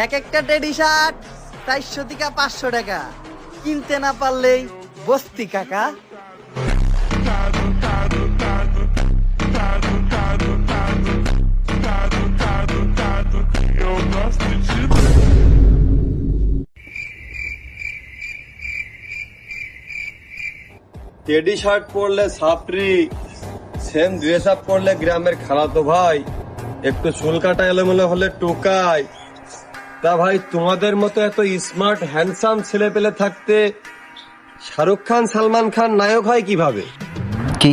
এক একটা teddy shirt 400 থেকে 500 টাকা, কিনতে না পারলেই বস্তি কাকা। টেডি শার্ট পরলে সাপরি, সেম ড্রেস আপ পরলে গ্রামের খালাতো ভাই, একটু চুল কাটা এলোমেলো হলে টোকাই। তা ভাই তোমাদের মতো এত স্মার্ট হ্যান্ডসাম ছেলে পেলে থাকতে শাহরুখ খান সালমান খান নায়ক হয় কিভাবে?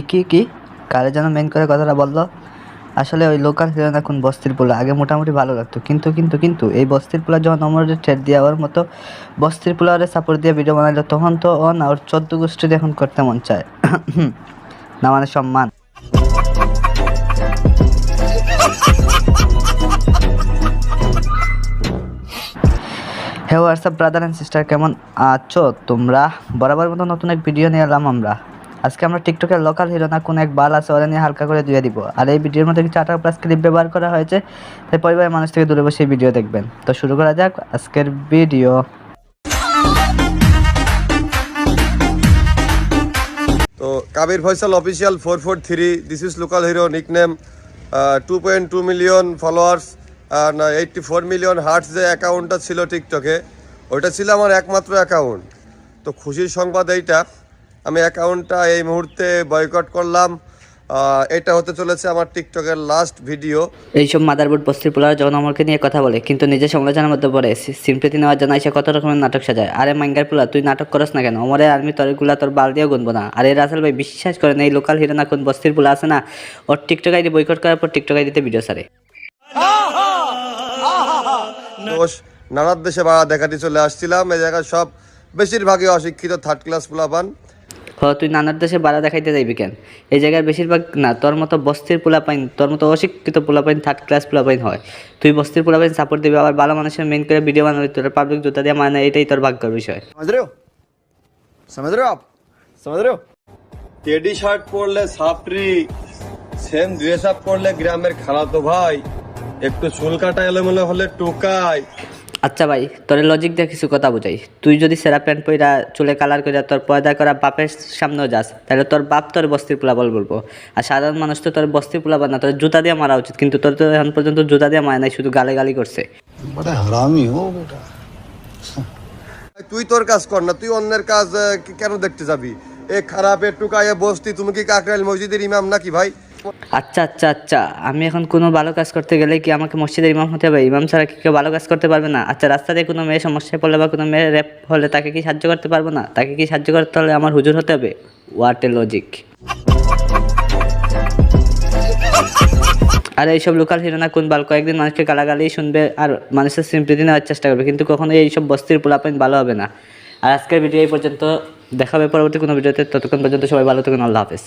কি কারে যেন মেন করে কথাটা বললো? আসলে ওই লোকাল হিরো না কোন বস্তির পোলা আগে মোটামুটি ভালো লাগতো, কিন্তু এই বস্তির পোলা যখন অমরের ট্রেড দিয়ে ওর মতো বস্তির পোলারে সাপোর্ট দিয়ে ভিডিও বানাইলো, তখন তো ও না ওর 14 গোষ্ঠীর এখন করতে মন চায় না, মানে সম্মান। হ্যাঁ হোয়াটসঅ্যাপ ব্রাদার অ্যান্ড সিস্টার, কেমন আছো তোমরা? বরাবর মতো নতুন এক ভিডিও নিয়ে এলাম আমরা। আজকে আমরা টিকটকের লোকাল হিরো না কোন এক বাল আছে ওরা নিয়ে হালকা করে ধুয়ে দিব। আর এই ভিডিওর মধ্যে কিছু 18+ ক্লিপ ব্যবহার করা হয়েছে, তাই পরিবারের মানুষ থেকে দূরে বসে এই ভিডিও দেখবেন। তো শুরু করা যাক আজকের ভিডিও। তো Kabir Faisal official 443, this is local hero, nickname 2.2 million followers, 84 million hearts যে অ্যাকাউন্টটা ছিল টিকটকে, ওইটা ছিল আমার একমাত্র অ্যাকাউন্ট। তো খুশির সংবাদ এইটা, আমি অ্যাকাউন্টটা এই মুহূর্তে বয়কট করলাম। এটা হতে চলেছে আমার টিকটকের লাস্ট ভিডিও। এইসব মাদারবোর্ড বস্তির পোলারা যখন অমরকে নিয়ে কথা বলে কিন্তু নিজের সমালোচনার মধ্যে পড়ে সিম্পৃতি নেওয়ার জন্য এসে কত রকমের নাটক সাজায়। আরে মাঙ্গার পোলা, তুই নাটক করস না কেন? অমরের আর্মি তরগুলা তোর বাল দিয়েও গুনবো না। আরে রাসেল ভাই বিশ্বাস করেন, এই লোকাল হিরো না কোন বস্তির পোলা আছে না, ওর টিকটক আইডি বয়কট করার পর টিকটক আইডিতে ভিডিও ছাড়ে। দোষ নানার দেশে বাড়া দেখাতে চলে আসছিলাম। এই জায়গায় সব বেশিরভাগই অশিক্ষিত থার্ড ক্লাস পোলাপান। তুই নানার দেশে বাড়া দেখাইতে যাইবি কেন? এই জায়গার বেশিরভাগ না তোর মতো বস্তির পোলাপাইন, তোর মতো অশিক্ষিত পোলাপাইন থার্ড ক্লাস পোলাপাইন হয়। তুই বস্তির পোলাপাইন সাপোর্ট দিবি, আবার ভালো মানুষের মেন করে ভিডিও বানাবি, তোর পাবলিক জুতা দিয়ে মানে, এটাই তোর ভাগ্যের বিষয়। समझ रहे हो आप? समझ रहे हो? টেডি শার্ট পরলে সাপরি, সেম ড্রেস আপ পরলে গ্রামের খালাতো ভাই, একটু চুল কাটা এলোমেলো হলে টোকাই। আচ্ছা ভাই, তোর লজিক দিয়ে কিছু কথা বুঝাই। তুই যদি সেরা প্যান্ট পইরা চুলে কালার করে তোর পয়দা করা বাপের সামনেও যাস, তাহলে তোর বাপ তোর বস্তির পোলা বলবো। আর সাধারণ মানুষ তো তোর বস্তির পোলা বানা, তোর জুতা দিয়ে মারা উচিত, কিন্তু তোর তো এখন পর্যন্ত জুতা দিয়ে মায় নাই, শুধু গালে গালি করছে। बड़ा हरामी हो बेटा। তুই তোর কাজ কর না, তুই অন্যের কাজ কেন দেখতে যাবি? এ খারাপ এ টুকায় বস্তি, তুমি কি কাকরাইল মসজিদের ইমাম নাকি ভাই? আচ্ছা, আমি এখন কোনো ভালো কাজ করতে গেলে কি আমাকে মসজিদের ইমাম হতে হবে? ইমাম ছাড়া কি কেউ ভালো কাজ করতে পারবে না? আচ্ছা, রাস্তা দিয়ে কোনো মেয়ে সমস্যায় পড়লে বা কোনো মেয়ে রেপ হলে তাকে কি সাহায্য করতে পারবো না? তাকে কি সাহায্য করতে হলে আমার হুজুর হতে হবে? What a logic! আর এইসব লোকাল হিরো না কোন বাল কয়েকদিন মানুষকে গালাগালি শুনবে আর মানুষের সিম্পৃতি নেওয়ার চেষ্টা করবে, কিন্তু কখনোই এইসব বস্তির পোলাপাইন ভালো হবে না। আর আজকের ভিডিও এই পর্যন্ত, দেখাবে পরবর্তী কোনো ভিডিওতে। ততক্ষণ পর্যন্ত সবাই ভালো থাকুন, আল্লাহ হাফেজ।